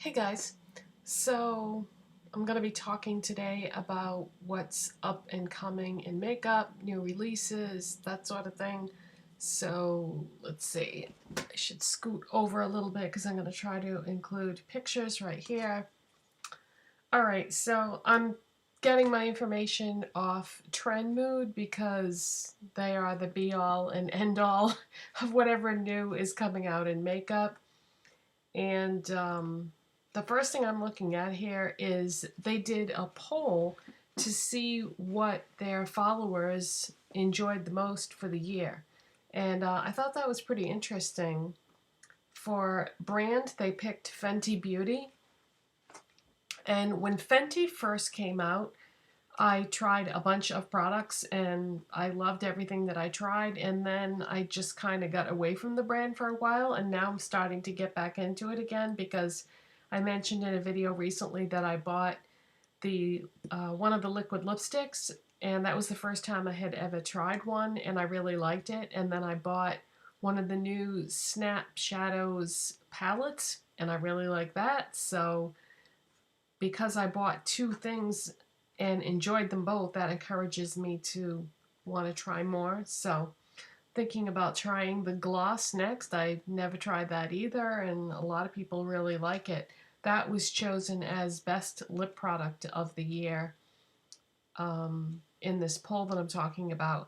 Hey guys, so I'm going to be talking today about what's up and coming in makeup, new releases, that sort of thing. So let's see, I should scoot over a little bit because I'm going to try to include pictures right here. Alright, so I'm getting my information off Trend because they are the be-all and end-all of whatever new is coming out in makeup. And the first thing I'm looking at here is they did a poll to see what their followers enjoyed the most for the year. And I thought that was pretty interesting. For brand, they picked Fenty Beauty. And when Fenty first came out, I tried a bunch of products and I loved everything that I tried, and then I just kind of got away from the brand for a while, and now I'm starting to get back into it again because I mentioned in a video recently that I bought the one of the liquid lipsticks, and that was the first time I had ever tried one, and I really liked it. And then I bought one of the new Snap Shadows palettes, and I really like that. So because I bought two things and enjoyed them both, that encourages me to want to try more. So thinking about trying the gloss next. I've never tried that either, and a lot of people really like it. That was chosen as best lip product of the year in this poll that I'm talking about.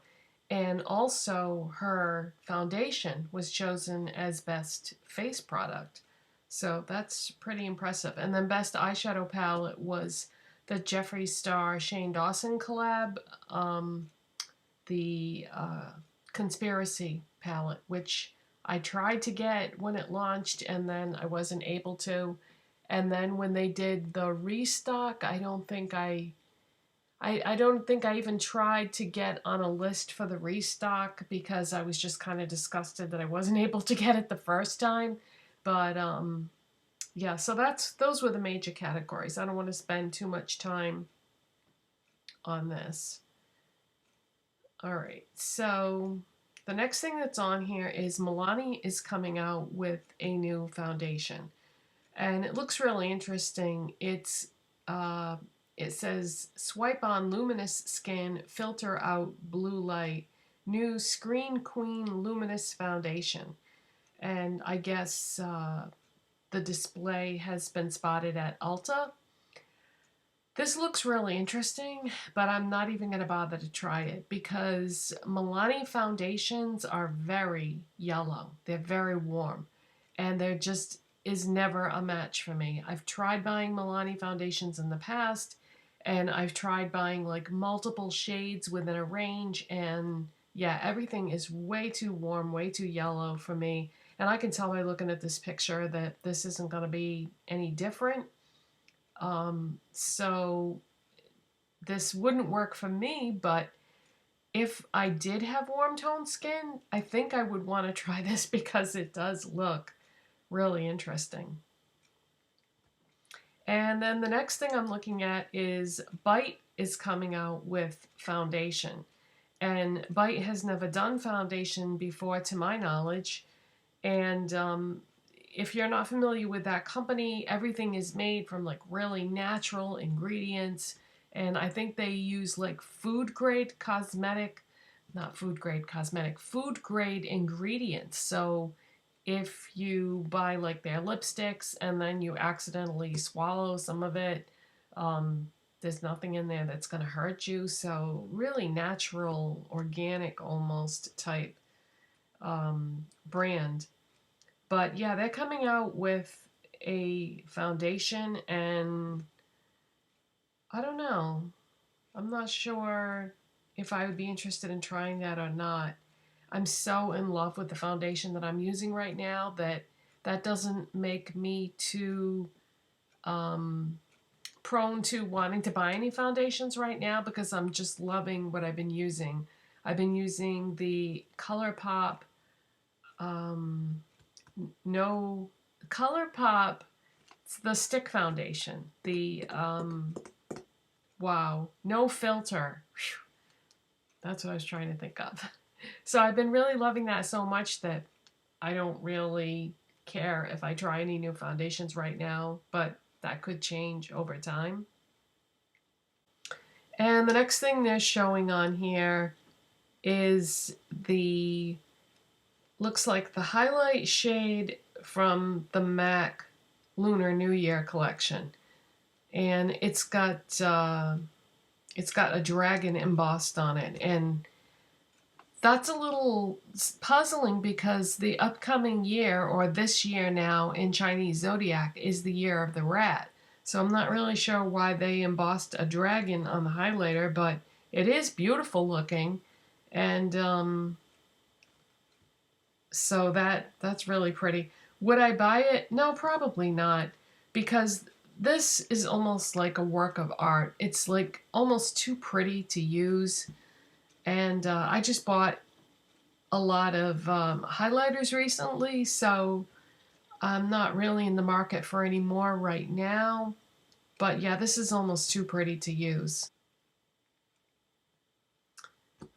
And also her foundation was chosen as best face product. So that's pretty impressive. And then best eyeshadow palette was the Jeffree Star Shane Dawson collab, the Conspiracy palette, which I tried to get when it launched and then I wasn't able to. And then when they did the restock, I don't think I even tried to get on a list for the restock because I was just kind of disgusted that I wasn't able to get it the first time. But yeah, so those were the major categories. I don't want to spend too much time on this. All right, so the next thing that's on here is Milani is coming out with a new foundation, and it looks really interesting. It says swipe on luminous skin, filter out blue light, new Screen Queen luminous foundation. And I guess the display has been spotted at Ulta. This looks really interesting, but I'm not even going to bother to try it because Milani foundations are very yellow. They're very warm, and there just is never a match for me. I've tried buying Milani foundations in the past, and I've tried buying like multiple shades within a range, and yeah, everything is way too warm, way too yellow for me. And I can tell by looking at this picture that this isn't going to be any different. So this wouldn't work for me, but if I did have warm toned skin, I think I would want to try this because it does look really interesting. And then the next thing I'm looking at is Bite is coming out with foundation. And Bite has never done foundation before, to my knowledge. And if you're not familiar with that company, everything is made from like really natural ingredients. And I think they use like food grade ingredients. So if you buy like their lipsticks and then you accidentally swallow some of it, there's nothing in there that's going to hurt you. So really natural, organic almost type brand. But yeah, they're coming out with a foundation, and I don't know. I'm not sure if I would be interested in trying that or not. I'm so in love with the foundation that I'm using right now that doesn't make me too prone to wanting to buy any foundations right now because I'm just loving what I've been using. I've been using the ColourPop no ColourPop, it's the stick foundation. The wow, no filter. Whew. That's what I was trying to think of. So I've been really loving that so much that I don't really care if I try any new foundations right now, but that could change over time. And the next thing they're showing on here is the, looks like the highlight shade from the MAC Lunar New Year collection. And it's got a dragon embossed on it. And that's a little puzzling because the upcoming year, or this year now in Chinese zodiac, is the year of the rat. So I'm not really sure why they embossed a dragon on the highlighter, but it is beautiful looking. And so that's really pretty. Would I buy it? No, probably not, because this is almost like a work of art. It's like almost too pretty to use. And I just bought a lot of highlighters recently, so I'm not really in the market for any more right now. But yeah, this is almost too pretty to use.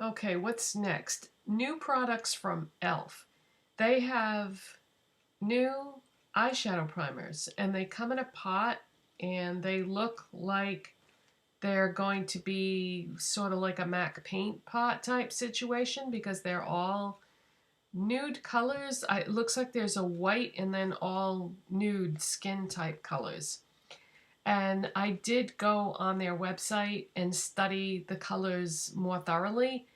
Okay, what's next? New products from e.l.f. They have new eyeshadow primers, and they come in a pot, and they look like they're going to be sort of like a MAC paint pot type situation because they're all nude colors. It looks like there's a white and then all nude skin type colors. And I did go on their website and study the colors more thoroughly,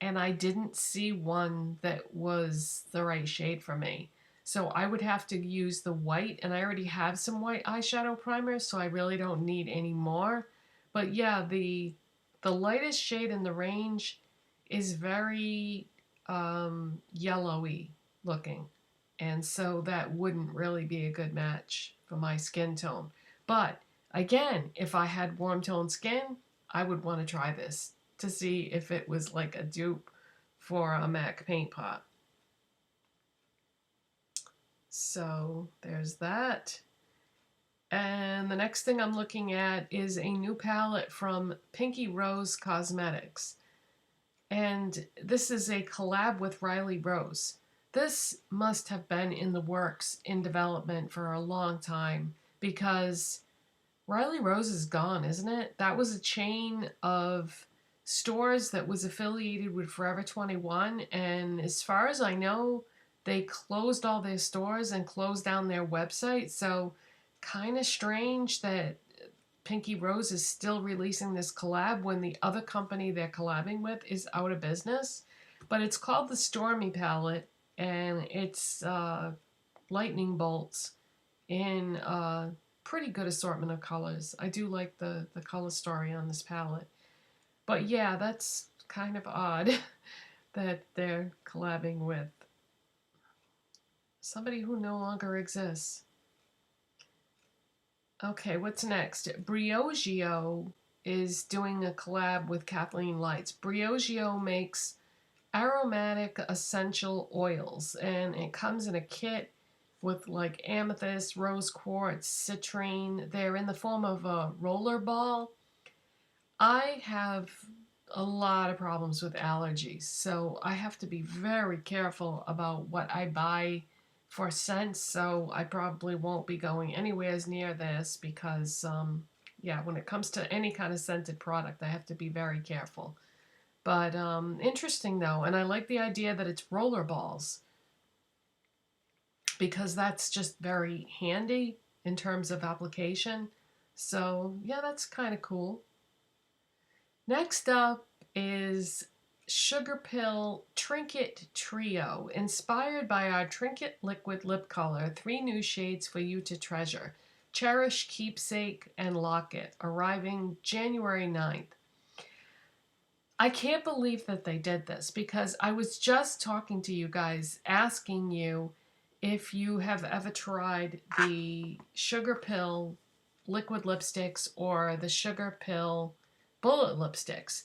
and I didn't see one that was the right shade for me. So I would have to use the white, and I already have some white eyeshadow primers, so I really don't need any more. But yeah, the lightest shade in the range is very yellowy looking, and so that wouldn't really be a good match for my skin tone. But again, if I had warm toned skin, I would want to try this to see if it was like a dupe for a MAC paint pot. So there's that. And the next thing I'm looking at is a new palette from Pinky Rose Cosmetics. And this is a collab with Riley Rose. This must have been in the works, in development for a long time, because Riley Rose is gone, isn't it? That was a chain of stores that was affiliated with Forever 21, and as far as I know, they closed all their stores and closed down their website, so kind of strange that Pinky Rose is still releasing this collab when the other company they're collabing with is out of business. But it's called the Stormy palette, and it's lightning bolts in a pretty good assortment of colors. I do like the color story on this palette. But yeah, that's kind of odd that they're collabing with somebody who no longer exists. Okay, what's next? Briogeo is doing a collab with Kathleen Lights. Briogeo makes aromatic essential oils, and it comes in a kit with like amethyst, rose quartz, citrine. They're in the form of a roller ball. I have a lot of problems with allergies, so I have to be very careful about what I buy for scents, so I probably won't be going anywhere near this because, yeah, when it comes to any kind of scented product, I have to be very careful. But interesting though, and I like the idea that it's roller balls because that's just very handy in terms of application. So yeah, that's kind of cool. Next up is Sugarpill Trinket Trio, inspired by our Trinket liquid lip color, 3 new shades for you to treasure. Cherish, Keepsake, and Locket, arriving January 9th. I can't believe that they did this because I was just talking to you guys, asking you if you have ever tried the Sugarpill liquid lipsticks or the Sugarpill bullet lipsticks.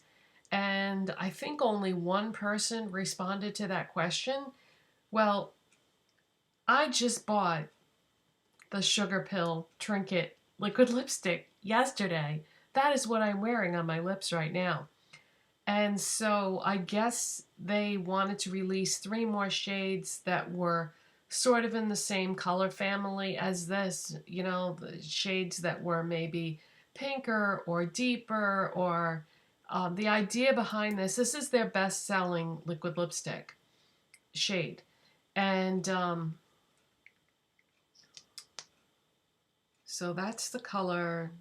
And I think only one person responded to that question. Well, I just bought the Sugarpill Trinket liquid lipstick yesterday. That is what I'm wearing on my lips right now. And so I guess they wanted to release 3 more shades that were sort of in the same color family as this, you know, the shades that were maybe pinker or deeper, or the idea behind this is their best-selling liquid lipstick shade. And so that's the color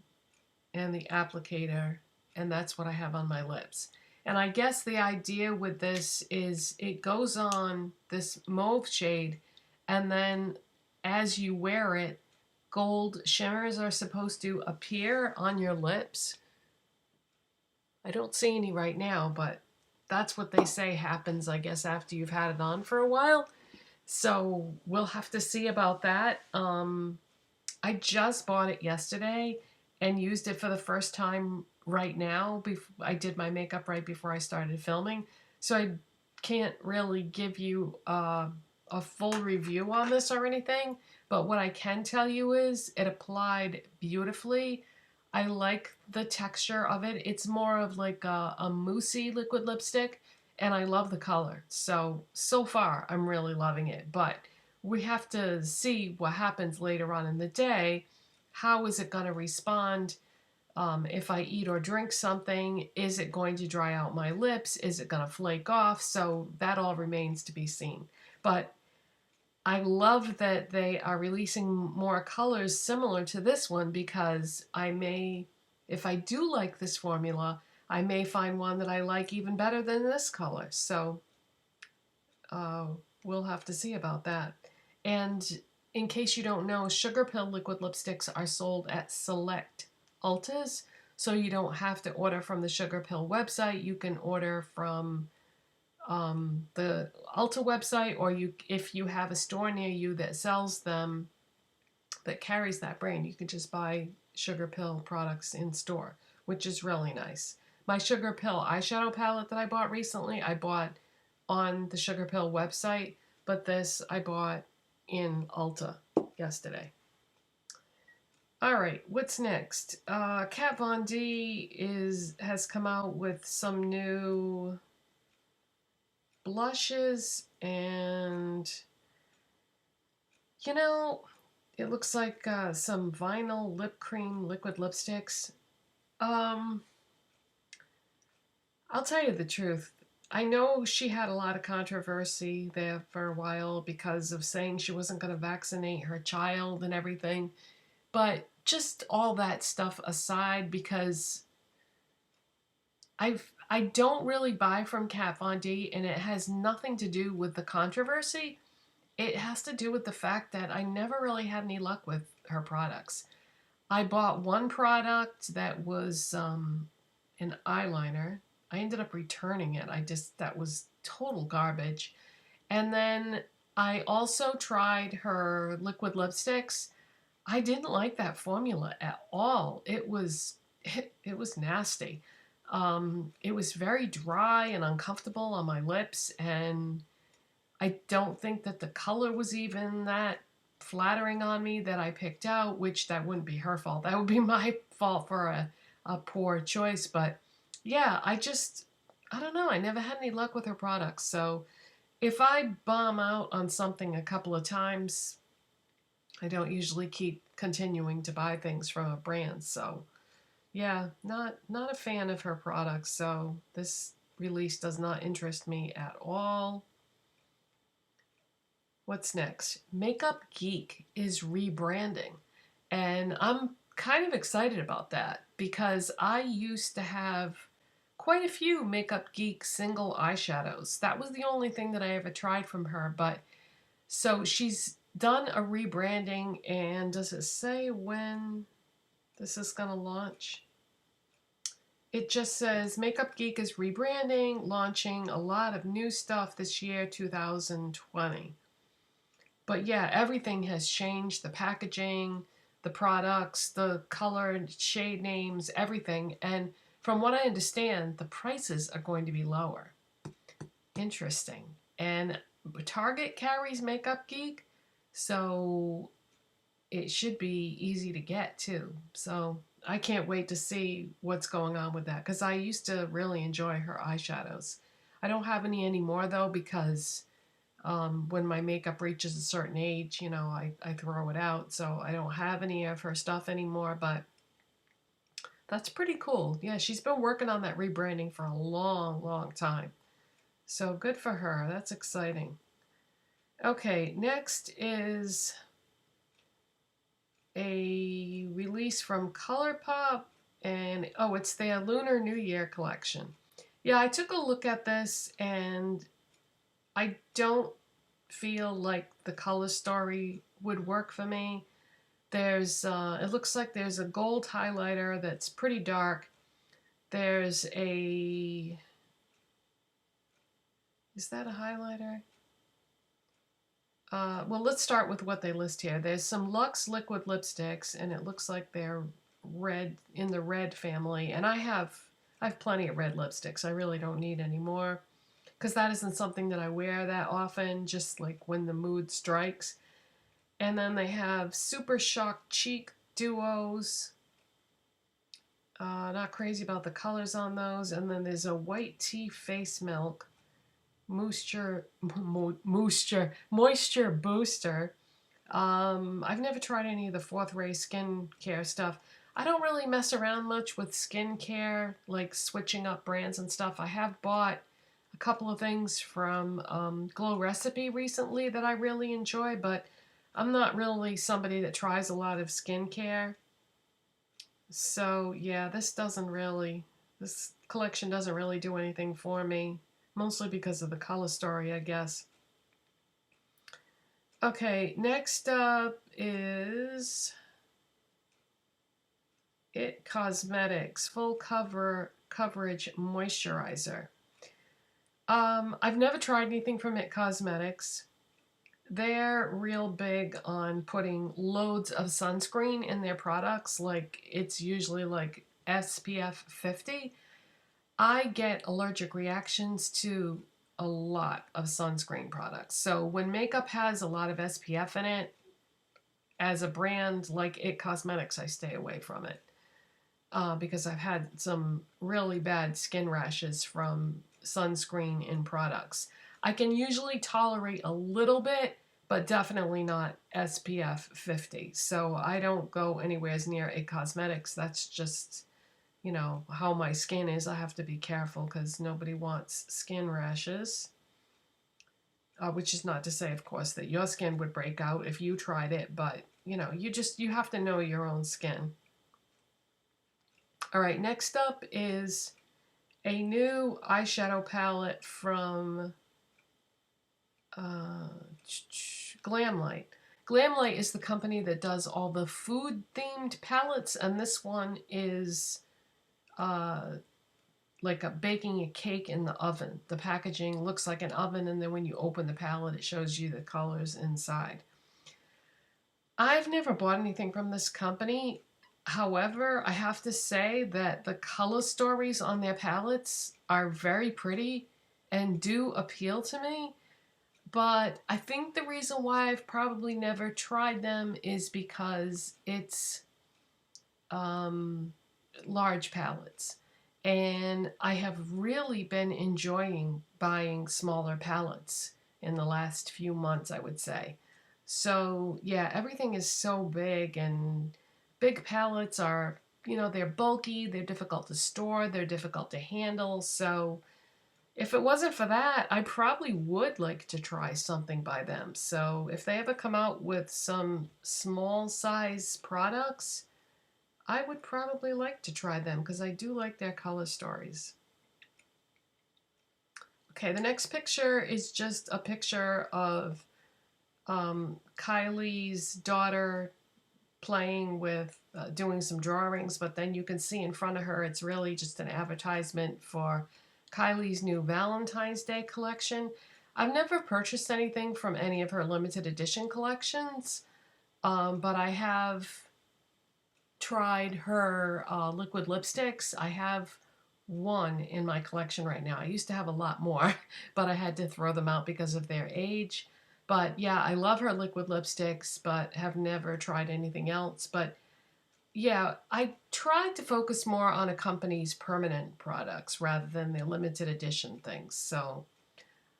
and the applicator, and that's what I have on my lips. And I guess the idea with this is it goes on this mauve shade, and then as you wear it, gold shimmers are supposed to appear on your lips. I don't see any right now, but that's what they say happens, I guess, after you've had it on for a while. So we'll have to see about that. I just bought it yesterday and used it for the first time right now. I did my makeup right before I started filming, so I can't really give you a full review on this or anything, but what I can tell you is it applied beautifully. I like the texture of it. It's more of like a moussey liquid lipstick, and I love the color. So far, I'm really loving it, but we have to see what happens later on in the day. How is it going to respond? If I eat or drink something, is it going to dry out my lips? Is it going to flake off? So that all remains to be seen. But I love that they are releasing more colors similar to this one, because I may, if I do like this formula, I may find one that I like even better than this color. So we'll have to see about that. And in case you don't know, Sugarpill liquid lipsticks are sold at select Ultas, so you don't have to order from the Sugarpill website. You can order from the Ulta website, or if you have a store near you that sells them, that carries that brand, you can just buy Sugarpill products in store, which is really nice. My Sugarpill eyeshadow palette that I bought recently, I bought on the Sugarpill website, but this I bought in Ulta yesterday. All right, what's next? Kat Von D has come out with some new blushes, and you know, it looks like some vinyl lip cream liquid lipsticks. I'll tell you the truth. I know she had a lot of controversy there for a while because of saying she wasn't going to vaccinate her child and everything. But just all that stuff aside, because I don't really buy from Kat Von D, and it has nothing to do with the controversy. It has to do with the fact that I never really had any luck with her products. I bought one product that was an eyeliner. I ended up returning it. That was total garbage. And then I also tried her liquid lipsticks. I didn't like that formula at all. It was nasty. It was very dry and uncomfortable on my lips, and I don't think that the color was even that flattering on me that I picked out, which that wouldn't be her fault. That would be my fault for a poor choice. But yeah, I don't know. I never had any luck with her products. So if I bomb out on something a couple of times, I don't usually keep continuing to buy things from a brand. So yeah, not a fan of her products. So this release does not interest me at all. What's next? Makeup Geek is rebranding, and I'm kind of excited about that because I used to have quite a few Makeup Geek single eyeshadows. That was the only thing that I ever tried from her, but so she's done a rebranding, and does it say when this is going to launch? It just says Makeup Geek is rebranding, launching a lot of new stuff this year, 2020. But yeah, everything has changed. The packaging, the products, the color and shade names, everything. And from what I understand, the prices are going to be lower. Interesting. And Target carries Makeup Geek, so it should be easy to get too. So I can't wait to see what's going on with that, because I used to really enjoy her eyeshadows. I don't have any anymore though, because When my makeup reaches a certain age, you know, I throw it out. So I don't have any of her stuff anymore, but that's pretty cool. Yeah, she's been working on that rebranding for a long, long time. So good for her. That's exciting. Okay, next is a release from ColourPop, and oh, it's their Lunar New Year collection. Yeah, I took a look at this and I don't feel like the color story would work for me. It looks like there's a gold highlighter that's pretty dark. There's is that a highlighter? Well, let's start with what they list here. There's some Luxe liquid lipsticks, and it looks like they're red, in the red family. And I have plenty of red lipsticks. I really don't need any more because that isn't something that I wear that often, just like when the mood strikes. And then they have Super Shock Cheek Duos. Not crazy about the colors on those. And then there's a White Tea Face Milk Moisture Booster. I've never tried any of the Fourth Ray skincare stuff. I don't really mess around much with skincare, like switching up brands and stuff. I have bought a couple of things from Glow Recipe recently that I really enjoy, but I'm not really somebody that tries a lot of skincare. So yeah, this collection doesn't really do anything for me, mostly because of the color story, I guess. Okay, next up is It Cosmetics Full Coverage Moisturizer. I've never tried anything from It Cosmetics. They're real big on putting loads of sunscreen in their products. Like, it's usually like SPF 50. I get allergic reactions to a lot of sunscreen products. So when makeup has a lot of SPF in it, as a brand like It Cosmetics, I stay away from it. Because I've had some really bad skin rashes from sunscreen in products. I can usually tolerate a little bit, but definitely not SPF 50. So I don't go anywhere near It Cosmetics. That's just, you know, how my skin is. I have to be careful because nobody wants skin rashes. Which is not to say, of course, that your skin would break out if you tried it, but, you know, you have to know your own skin. All right, next up is a new eyeshadow palette from Glamlight. Glamlight is the company that does all the food-themed palettes, and this one is like baking a cake in the oven. The packaging looks like an oven, and then when you open the palette, it shows you the colors inside. I've never bought anything from this company. However, I have to say that the color stories on their palettes are very pretty and do appeal to me. But I think the reason why I've probably never tried them is because it's large palettes. And I have really been enjoying buying smaller palettes in the last few months, I would say. So yeah, everything is so big, and big palettes are, you know, they're bulky, they're difficult to store, they're difficult to handle. So if it wasn't for that, I probably would like to try something by them. So if they ever come out with some small size products, I would probably like to try them because I do like their color stories. Okay, the next picture is just a picture of Kylie's daughter playing with doing some drawings, but then you can see in front of her it's really just an advertisement for Kylie's new Valentine's Day collection. I've never purchased anything from any of her limited edition collections, but I have tried her liquid lipsticks. I have one in my collection right now. I used to have a lot more, but I had to throw them out because of their age. But yeah, I love her liquid lipsticks, but have never tried anything else. But yeah, I tried to focus more on a company's permanent products rather than their limited edition things. So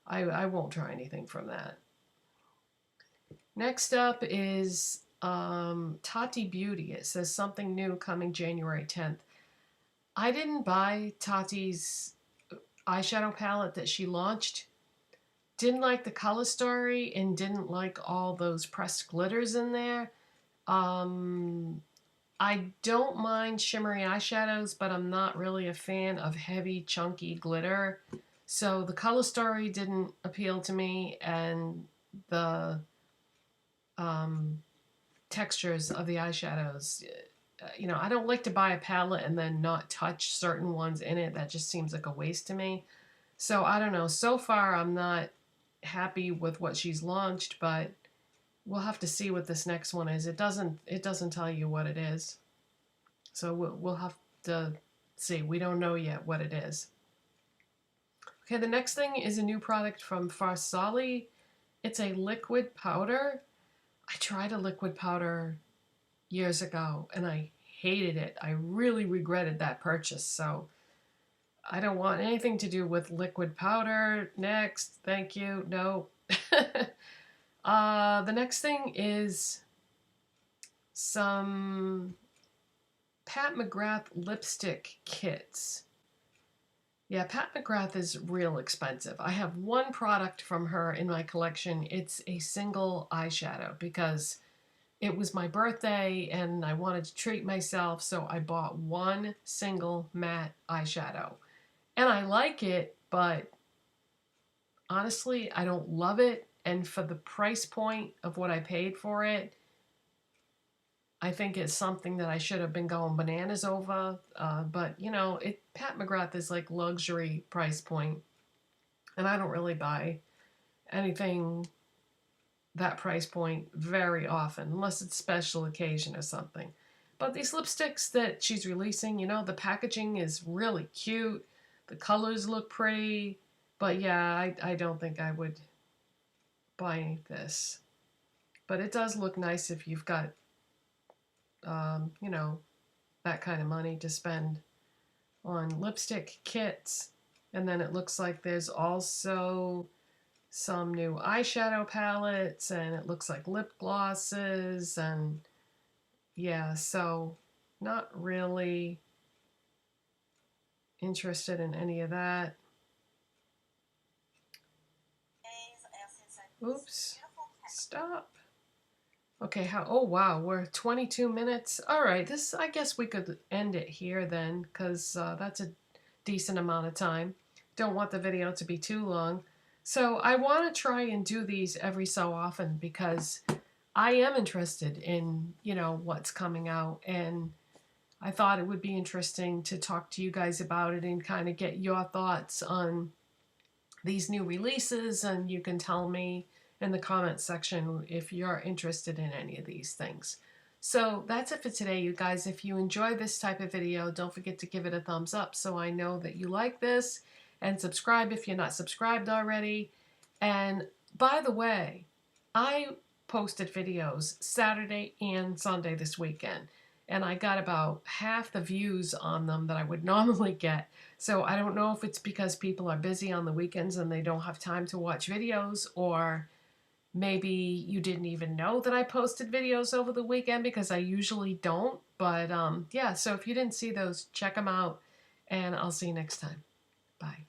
I won't try anything from that. Next up is Tati Beauty. It says something new coming January 10th. I didn't buy Tati's eyeshadow palette that she launched. Didn't like the color story and didn't like all those pressed glitters in there. I don't mind shimmery eyeshadows, but I'm not really a fan of heavy, chunky glitter. So the color story didn't appeal to me, and the textures of the eyeshadows. You know, I don't like to buy a palette and then not touch certain ones in it. That just seems like a waste to me. So I don't know. So far, I'm not happy with what she's launched, but we'll have to see what this next one is. It doesn't tell you what it is. So we'll have to see. We don't know yet what it is. Okay, the next thing is a new product from Farsali. It's a liquid powder. I tried a liquid powder years ago and I hated it. I really regretted that purchase. So I don't want anything to do with liquid powder. Next, thank you. No. The next thing is some Pat McGrath lipstick kits. Yeah, Pat McGrath is real expensive. I have one product from her in my collection. It's a single eyeshadow because it was my birthday and I wanted to treat myself, so I bought one single matte eyeshadow. And I like it, but honestly, I don't love it. And for the price point of what I paid for it, I think it's something that I should have been going bananas over. But, you know, Pat McGrath is like luxury price point. And I don't really buy anything that price point very often, unless it's special occasion or something. But these lipsticks that she's releasing, you know, the packaging is really cute. The colors look pretty. But yeah, I don't think I would buy this. But it does look nice if you've got, you know, that kind of money to spend on lipstick kits. And then it looks like there's also some new eyeshadow palettes, and it looks like lip glosses, and yeah, so not really interested in any of that. Oops, stop. Okay, oh wow, we're 22 minutes. All right, I guess we could end it here then, because that's a decent amount of time. Don't want the video to be too long. So I want to try and do these every so often because I am interested in, you know, what's coming out, and I thought it would be interesting to talk to you guys about it and kind of get your thoughts on these new releases, and you can tell me in the comments section if you're interested in any of these things. So that's it for today, you guys. If you enjoy this type of video, don't forget to give it a thumbs up so I know that you like this, and subscribe if you're not subscribed already. And by the way, I posted videos Saturday and Sunday this weekend, and I got about half the views on them that I would normally get. So I don't know if it's because people are busy on the weekends and they don't have time to watch videos, or maybe you didn't even know that I posted videos over the weekend because I usually don't. But yeah, so if you didn't see those, check them out, and I'll see you next time. Bye.